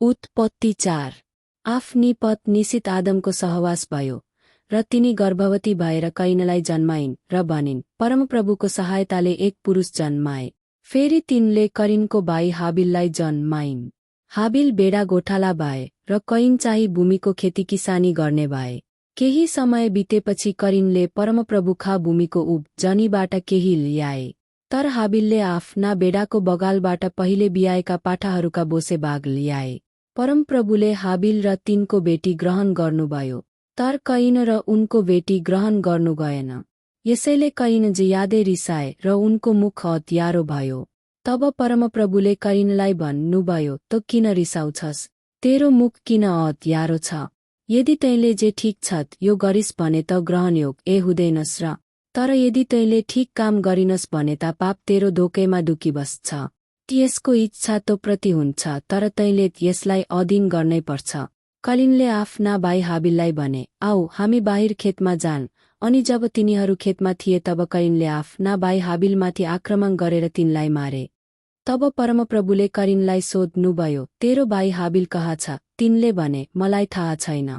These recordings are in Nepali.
उत्पत्ति 4। आफ्नी पत्नी सित आदमको सहवास भयो र तिनी गर्भवती भएर कैनलाई जन्माइन् र भनिन्, परमप्रभुको सहायताले एक पुरुष जन्माए। फेरि तिनले करिनको भाइ हाबिललाई जन्माइन्। हाबिल बेडा गोठाला भए र कैन चाहिँ भूमिको खेतीकिसानी गर्ने भए। केही समय बितेपछि करिनले परमप्रभुका भूमिको उब्जनीबाट केही ल्याए। तर हाबिलले आफ्ना बेडाको बगालबाट पहिले बियाएका पाठाहरूका बोसे भाग ल्याए। परमप्रभुले हाबिल र तिनको बेटी ग्रहण गर्नुभयो, तर कैन र उनको बेटी ग्रहण गर्नु गएन। यसैले कैन ज्यादै रिसाए र उनको मुख हत्यारो भयो। तब परमप्रभुले कैनलाई भन्नुभयो, तँ किन रिसाउँछस्? तेरो मुख किन हत्यारो छ? यदि तैँले जे ठिक छ यो गरिस् भने त ग्रहणयोग हुँदैनस् र तर यदि तैँले ठिक काम गरिनस् भने त पाप तेरो धोकैमा डुकिबस्छ। यसको इच्छा तो प्रति हुन्छ, तर तैँले यसलाई अधीन गर्नै पर्छ। कैनले आफ्ना भाइ हाबिललाई भने, आऊ हामी बाहिर खेतमा जान। अनि जब तिनीहरू खेतमा थिए तब कैनले आफ्ना भाइ हाबिलमाथि आक्रमण गरेर तिनलाई मारे। तब परमप्रभुले कैनलाई सोध्नुभयो, तेरो भाइ हाबिल कहाँ छ? तिनले भने, मलाई थाहा छैन।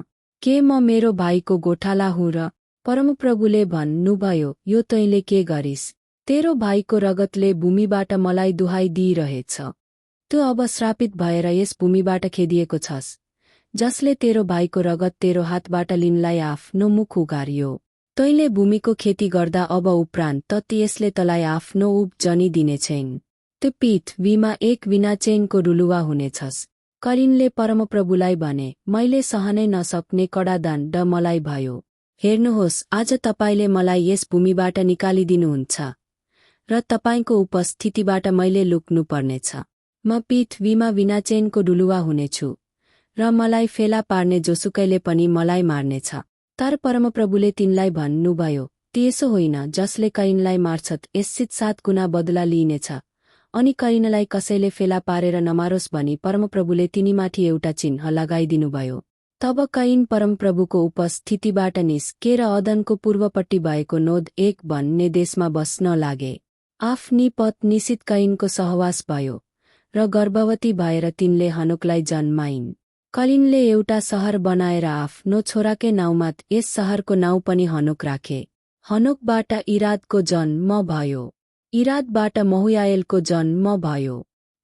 के म मेरो भाइको गोठाला हुँ र? परमप्रभुले भन्नुभयो, यो तैँले के गरिस्? तेरो भाइको रगतले भूमिबाट मलाई दुहाई दिइरहेछ। तँ अब श्रापित भएर यस भूमिबाट खेदिएको छस्, जसले तेरो भाइको रगत तेरो हातबाट लिनलाई आफ्नो मुख उघारियो। तैँले भूमिको खेती गर्दा अब उपरान्त त यसले तँलाई आफ्नो उब्जनी दिनेछैन। तँ पृथ्वीमा एक बिना चैनको रुलुवा हुनेछस्। कैनले परमप्रभुलाई भने, मैले सहनै नसक्ने कडा दण्ड मलाई भयो। हेर्नुहोस्, आज तपाईले मलाई यस भूमिबाट निकालिदिनुहुन्छ र तपाईको उपस्थितिबाट मैले लुक्नु पर्नेछ। म पृथ्वीमा बिना चैनको डुलुवा हुनेछु र मलाई फेला पार्ने जोसुकैले पनि मलाई मार्नेछ। तर परमप्रभुले तिनलाई भन्नुभयो, त्यसो होइन, जसले कैनलाई मार्छत् यससित 7 गुणा बदला लिइनेछ। अनि कैनलाई कसैले फेला पारेर नमारोस् भनी परमप्रभुले तिनीमाथि एउटा चिन्ह लगाइदिनुभयो। तब कैन परमप्रभुको उपस्थितिबाट निस्केर अदनको पूर्वपट्टि भएको नोद 1 भन्ने देशमा बस्न लागे। आफ्नी पत्नीसित कैनको सहवास भयो र गर्भवती भएर तिनले हनोकलाई जन्माइन्। कैनले एउटा सहर बनाएर आफ्नो छोराकै नाउँमा यस सहरको नाउँ पनि हनोक राखे। हनोकबाट इरादको जन्म भयो। इरादबाट महुयाएलको जन्म भयो।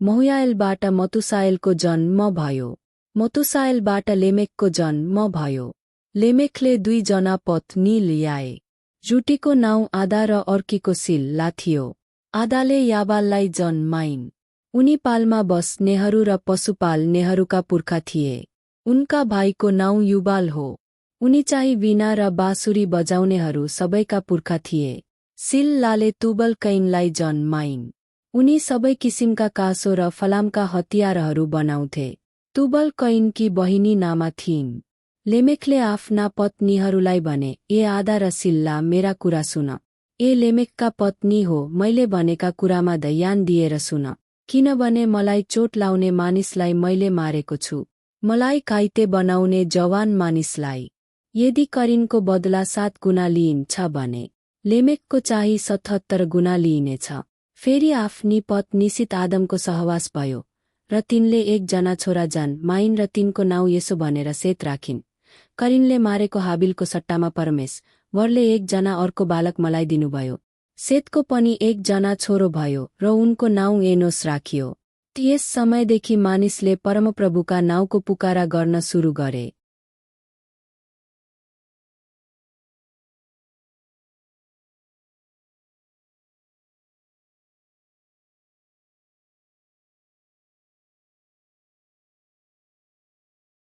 महुयाएलबाट मतुसाएलको जन्म भयो। मतुसाएलबाट लेमेकको जन्म भयो। लेमेकले 2 जना पत्नी ल्याए। जुटीको नाउँ आदा र अर्कीको सिल्ला थियो। आदाले याबाललाई जन्माइन्। उनी पालमा बस्नेहरू र पशुपाल्नेहरूका पुर्खा थिए। उनका भाइको नाउँ युबाल हो। उनी चाहिँ वीणा र बाँसुरी बजाउनेहरू सबैका पुर्खा थिए। सिल्लाले तुबल कैनलाई जन्माइन्। उनी सबै किसिमका काँसो र फलामका हतियारहरू बनाउँथे। तुबल कैनकी बहिनी नामा थिइन्। लेमेकले आफ्ना पत्नीहरूलाई भने, ए आदा र सिल्ला, मेरा कुरा सुन। ए लेमेकका पत्नी हो, मैले भनेका कुरामा ध्यान दिएर सुन। किनभने मलाई चोट लाउने मानिसलाई मैले मारेको छु, मलाई घाइते बनाउने जवान मानिसलाई। यदि करिनको बदला 7 गुणा लिइन्छ भने लेमेकको चाहिँ 77 गुणा लिइनेछ। फेरि आफ्नी पत्नीसित आदमको सहवास भयो र तिनले 1 जना छोरा जन्माइन् र तिनको नाउँ यसो भनेर सेत राखिन्। करिनले मारेको हाबिलको सट्टामा परमेश्वरले 1 जना अर्को बालक मलाई दिनुभयो। सेतको पनि 1 जना छोरो भयो र उनको नाउँ एनोस राखियो। त्यस समयदेखि मानिसले परमप्रभुका नाउँको पुकारा गर्न सुरु गरे।